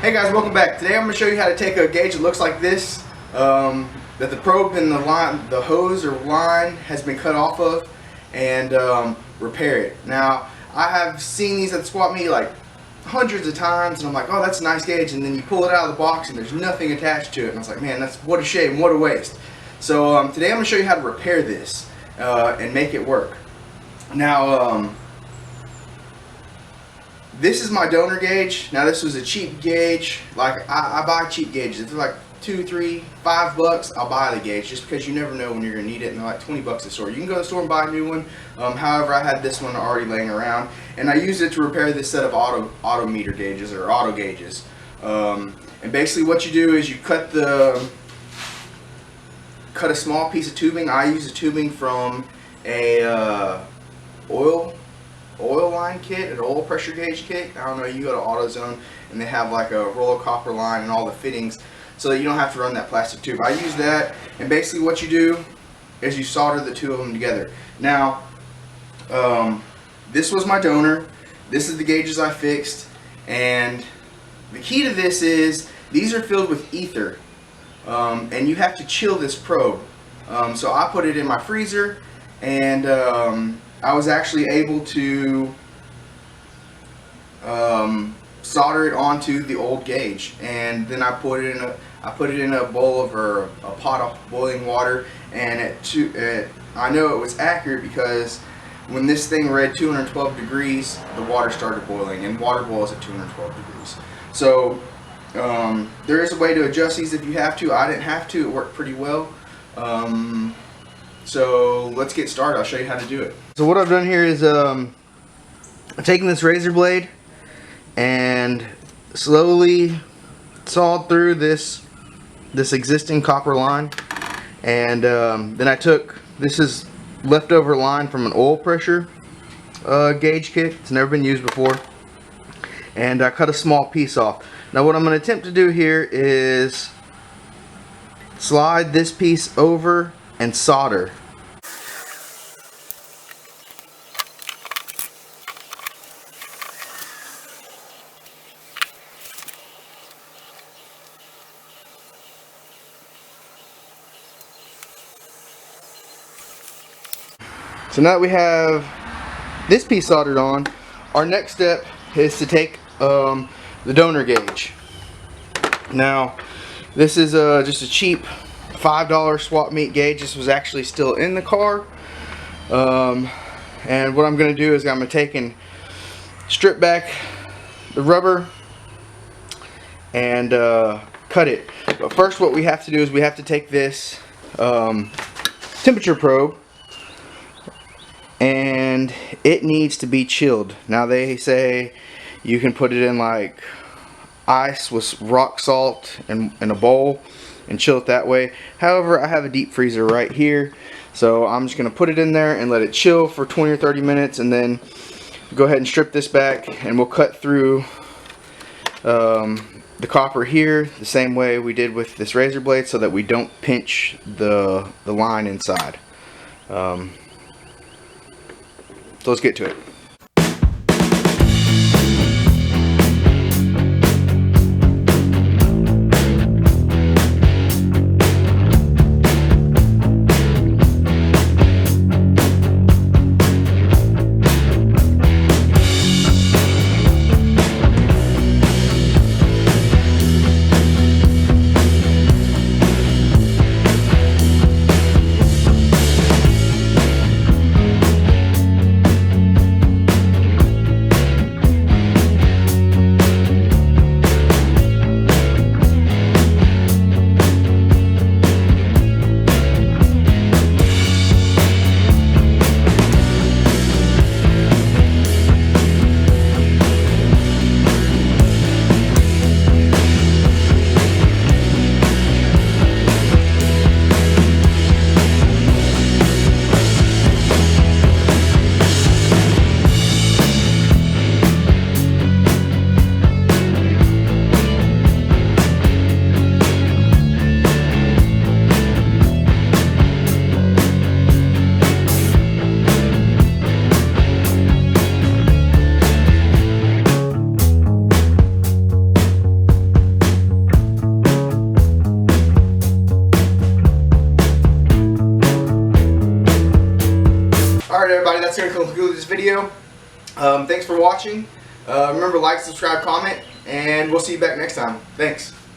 Hey guys, welcome back. Today I'm going to show you how to take a gauge that looks like this, that the probe and the hose or line has been cut off of, and repair it. Now, I have seen these at the swap meet like hundreds of times, and I'm like, oh, that's a nice gauge, and then you pull it out of the box and there's nothing attached to it, and I was like, man, what a shame, what a waste. So today I'm going to show you how to repair this and make it work. Now, this is my donor gauge. Now this was a cheap gauge. Like I buy cheap gauges. If they're like $2, $3, $5, I'll buy the gauge just because you never know when you're gonna need it. And they're like 20 bucks a store. You can go to the store and buy a new one. However, I had this one already laying around, and I used it to repair this set of auto meter gauges or auto gauges. And basically, what you do is you cut a small piece of tubing. I use a tubing from a oil line kit, an oil pressure gauge kit. I don't know, you go to AutoZone and they have like a roll of copper line and all the fittings so that you don't have to run that plastic tube. I use that, and basically what you do is you solder the two of them together. Now, this was my donor. This is the gauges I fixed, and the key to this is these are filled with ether, and you have to chill this probe. So I put it in my freezer, and I was actually able to solder it onto the old gauge, and then I put it in a bowl or a pot of boiling water, and I know it was accurate because when this thing read 212 degrees, the water started boiling, and water boils at 212 degrees. So there is a way to adjust these if you have to. I didn't have to. It worked pretty well. So let's get started. I'll show you how to do it. So what I've done here is I'm taking this razor blade and slowly sawed through this existing copper line, and then I took, this is leftover line from an oil pressure gauge kit. It's never been used before, and I cut a small piece off. Now what I'm going to attempt to do here is slide this piece over and solder. So now that we have this piece soldered on, our next step is to take the donor gauge. Now this is just a cheap $5 swap meet gauge. This was actually still in the car, and what I'm going to do is I'm going to take and strip back the rubber and cut it. But first what we have to do is we have to take this temperature probe, and it needs to be chilled. Now they say you can put it in like ice with rock salt in a bowl and chill it that way. However, I have a deep freezer right here, so I'm just going to put it in there and let it chill for 20 or 30 minutes, and then go ahead and strip this back, and we'll cut through the copper here the same way we did with this razor blade so that we don't pinch the line inside. So let's get to it. Alright everybody, that's going to conclude this video. Thanks for watching. Remember, like, subscribe, comment, and we'll see you back next time. Thanks.